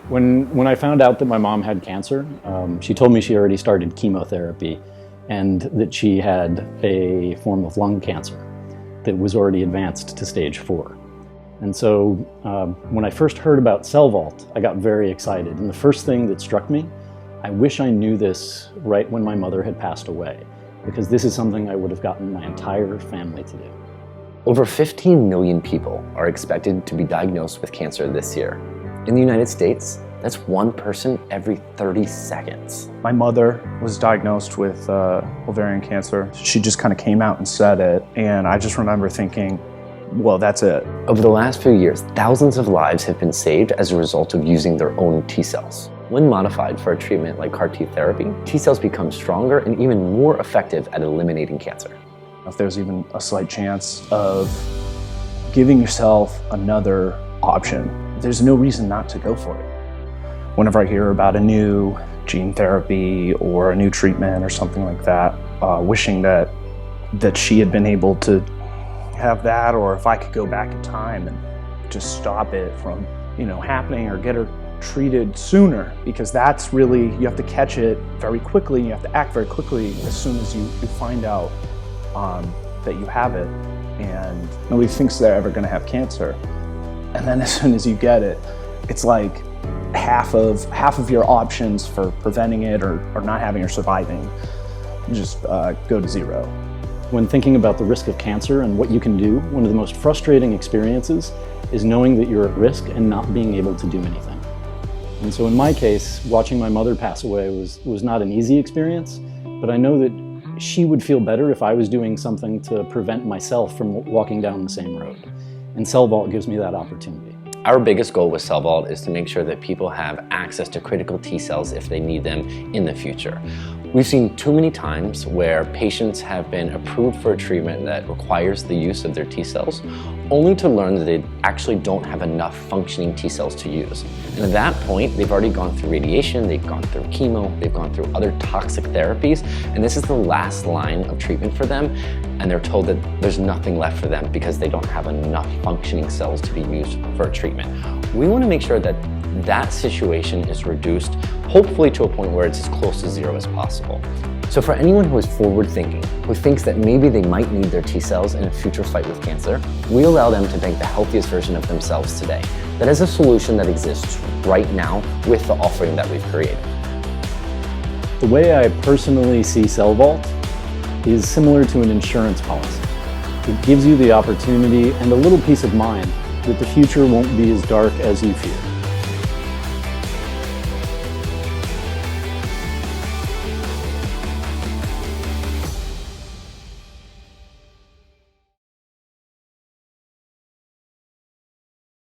When I found out that my mom had cancer, she told me she already started chemotherapy and that she had a form of lung cancer that was already advanced to stage 4. And so when I first heard about Cell Vault, I got very excited. And the first thing that struck me, I wish I knew this right when my mother had passed away, because this is something I would have gotten my entire family to do. Over 15 million people are expected to be diagnosed with cancer this year. In the United States, that's one person every 30 seconds. My mother was diagnosed with ovarian cancer. She just kind of came out and said it, and I just remember thinking, well, that's it. Over the last few years, thousands of lives have been saved as a result of using their own T cells. When modified for a treatment like CAR T therapy, T cells become stronger and even more effective at eliminating cancer. If there's even a slight chance of giving yourself another option, there's no reason not to go for it. Whenever I hear about a new gene therapy or a new treatment or something like that, wishing that she had been able to have that, or if I could go back in time and just stop it from, happening, or get her treated sooner, because that's really, you have to catch it very quickly, you have to act very quickly as soon as you find out that you have it. And nobody thinks they're ever gonna have cancer. And then as soon as you get it, it's like half of your options for preventing it or not having or surviving just go to zero. When thinking about the risk of cancer and what you can do, one of the most frustrating experiences is knowing that you're at risk and not being able to do anything. And so in my case, watching my mother pass away was not an easy experience, but I know that she would feel better if I was doing something to prevent myself from walking down the same road. And Cell Vault gives me that opportunity. Our biggest goal with Cell Vault is to make sure that people have access to critical T cells if they need them in the future. We've seen too many times where patients have been approved for a treatment that requires the use of their T cells, only to learn that they actually don't have enough functioning T cells to use. And at that point, they've already gone through radiation, they've gone through chemo, they've gone through other toxic therapies, and this is the last line of treatment for them, and they're told that there's nothing left for them because they don't have enough functioning cells to be used for a treatment. We want to make sure that that situation is reduced, hopefully to a point where it's as close to zero as possible. So for anyone who is forward thinking, who thinks that maybe they might need their T cells in a future fight with cancer, we allow them to make the healthiest version of themselves today. That is a solution that exists right now with the offering that we've created. The way I personally see Cell Vault is similar to an insurance policy. It gives you the opportunity and a little peace of mind that the future won't be as dark as you fear.